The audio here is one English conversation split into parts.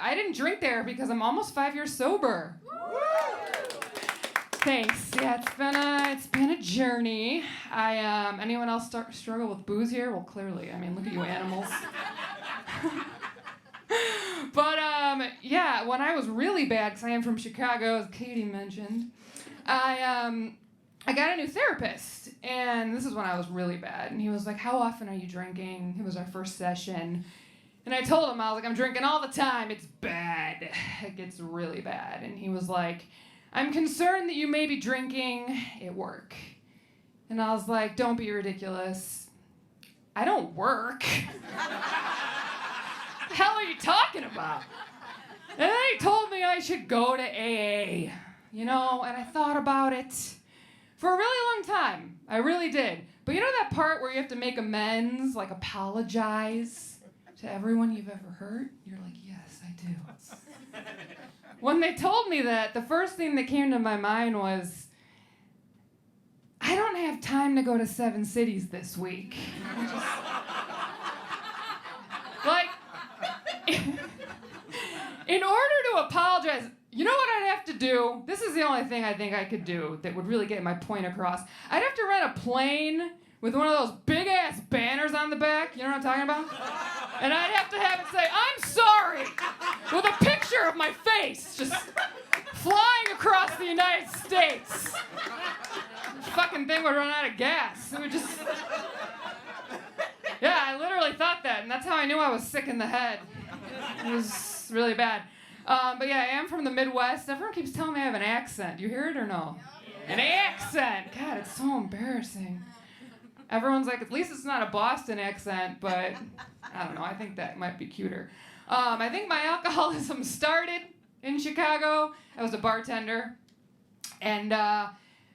I didn't drink there because I'm almost 5 years sober. Thanks. Yeah, it's been a journey. Anyone else struggle with booze here? Well, clearly. I mean, look at you animals. But yeah, when I was really bad, because I am from Chicago, as Katie mentioned, I got a new therapist, and this is when I was really bad. And he was like, "How often are you drinking?" It was our first session. And I told him, I was like, "I'm drinking all the time. It's bad. It gets really bad." And he was like, "I'm concerned that you may be drinking at work." And I was like, "Don't be ridiculous. I don't work." The hell are you talking about? And then he told me I should go to AA, and I thought about it for a really long time. I really did. But you know that part where you have to make amends, like apologize to everyone you've ever hurt? You're like, yes, I do. When they told me that, the first thing that came to my mind was, I don't have time to go to 7 cities this week. In order to apologize, you know what I'd have to do? This is the only thing I think I could do that would really get my point across. I'd have to rent a plane with one of those big-ass banners on the back. You know what I'm talking about? And I'd have to have it say, "I'm sorry," with a picture of my face just flying across the United States. The fucking thing would run out of gas. It would just... Yeah, I literally thought that, and that's how I knew I was sick in the head. It was really bad. But yeah, I am from the Midwest. Everyone keeps telling me I have an accent. You hear it or no? Yeah. An accent! God, it's so embarrassing. Everyone's like, at least it's not a Boston accent, but I don't know. I think that might be cuter. I think my alcoholism started in Chicago. I was a bartender. And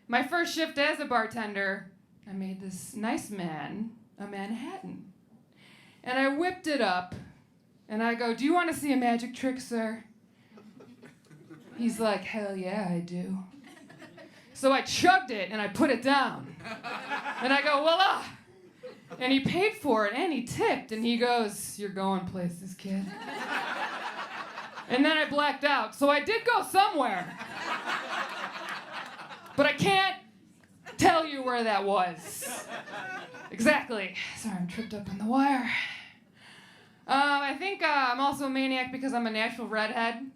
my first shift as a bartender, I made this nice man a Manhattan. And I whipped it up, and I go, "Do you want to see a magic trick, sir?" He's like, "Hell yeah, I do." So I chugged it, and I put it down. And I go, "Voila!" And he paid for it, and he tipped, and he goes, "You're going places, kid." And then I blacked out. So I did go somewhere. But I can't tell you where that was. Exactly. Sorry, I'm tripped up on the wire. I think I'm also a maniac because I'm a natural redhead.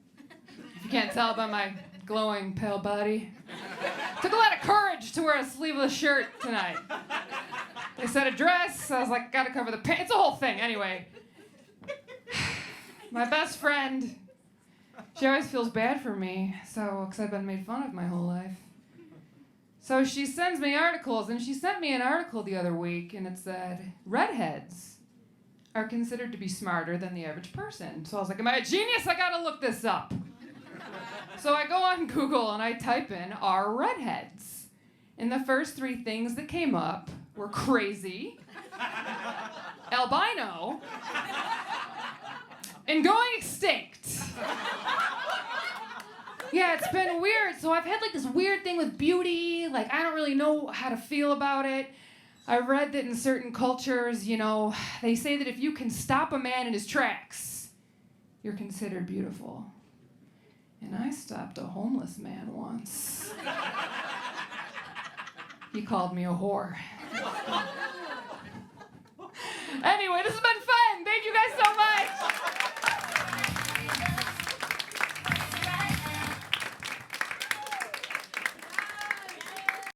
If you can't tell by my glowing pale body. Took a lot of courage to wear a sleeveless shirt tonight. They said a dress. I was like, gotta cover the pants. It's a whole thing. Anyway. My best friend, she always feels bad for me, because I've been made fun of my whole life. So she sends me articles, and she sent me an article the other week, and it said, redheads are considered to be smarter than the average person. So I was like, am I a genius? I gotta look this up. So I go on Google, and I type in, are redheads? And the first 3 things that came up were crazy, albino, and going extinct. Yeah, it's been weird. So I've had like this weird thing with beauty. Like, I don't really know how to feel about it. I read that in certain cultures, they say that if you can stop a man in his tracks, you're considered beautiful. And I stopped a homeless man once. He called me a whore. Anyway, this has been fun. Thank you guys so much.